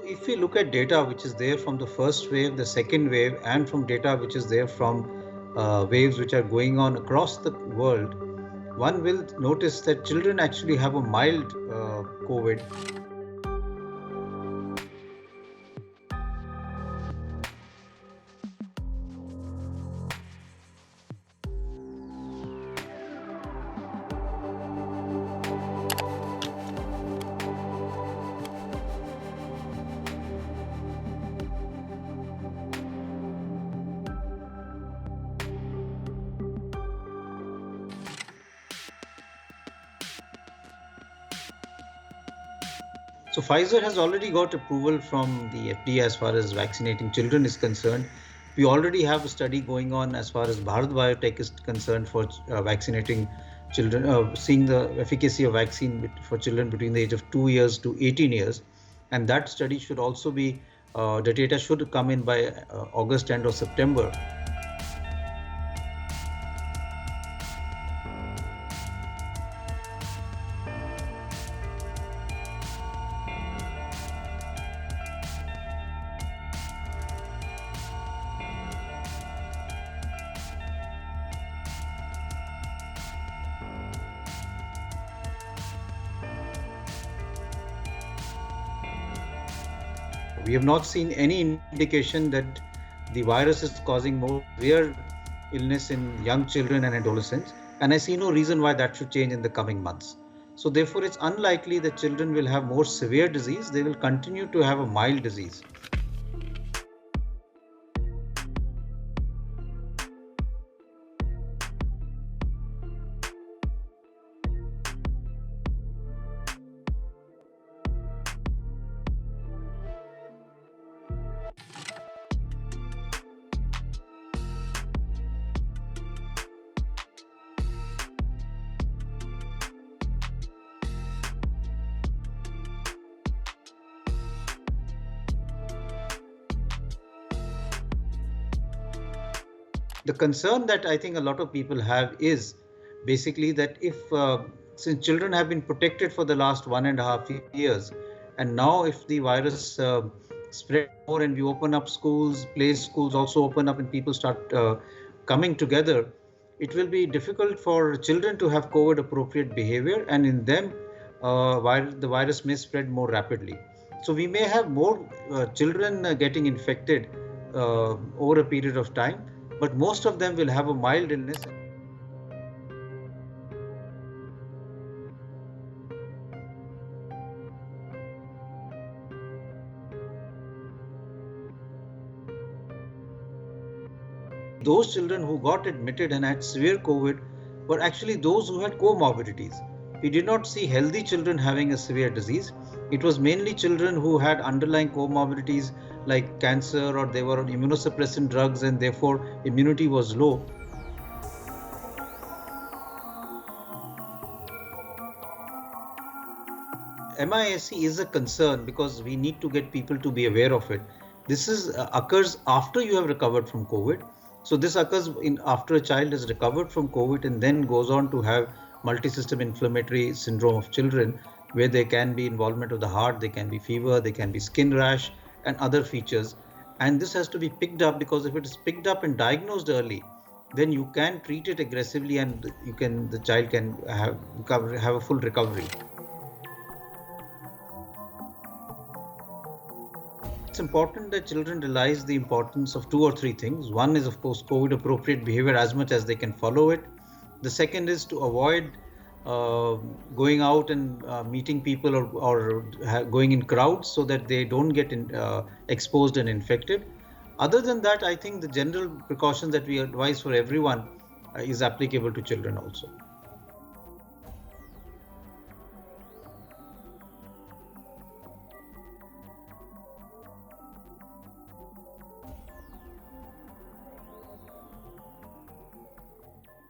if we look at data which is there from the first wave, the second wave, and from data which is there from waves which are going on across the world, one will notice that children actually have a mild COVID. So Pfizer has already got approval from the FDA as far as vaccinating children is concerned. We already have a study going on as far as Bharat Biotech is concerned for vaccinating children, seeing the efficacy of vaccine for children between the age of 2 years to 18 years. And that study should also be, the data should come in by August end or September. We have not seen any indication that the virus is causing more severe illness in young children and adolescents, and I see no reason why that should change in the coming months. So therefore, it's unlikely that children will have more severe disease. They will continue to have a mild disease. The concern that I think a lot of people have is basically that if since children have been protected for the last 1.5 years, and now if the virus spread more and we open up schools, play schools also open up and people start coming together, it will be difficult for children to have COVID appropriate behavior, and in them the virus may spread more rapidly. So we may have more children getting infected over a period of time, but most of them will have a mild illness. Those children who got admitted and had severe COVID were actually those who had comorbidities. We did not see healthy children having a severe disease. It was mainly children who had underlying comorbidities like cancer, or they were on immunosuppressant drugs and therefore immunity was low. MISC is a concern because we need to get people to be aware of it. This occurs after you have recovered from COVID. So this occurs after a child has recovered from COVID and then goes on to have multisystem inflammatory syndrome of children, where there can be involvement of the heart, there can be fever, there can be skin rash and other features. And this has to be picked up, because if it is picked up and diagnosed early, then you can treat it aggressively and the child can have a full recovery. It's important that children realize the importance of 2 or 3 things. One is, of course, COVID appropriate behavior as much as they can follow it. The second is to avoid going out and meeting people or going in crowds so that they don't get exposed and infected. Other than that, I think the general precautions that we advise for everyone is applicable to children also.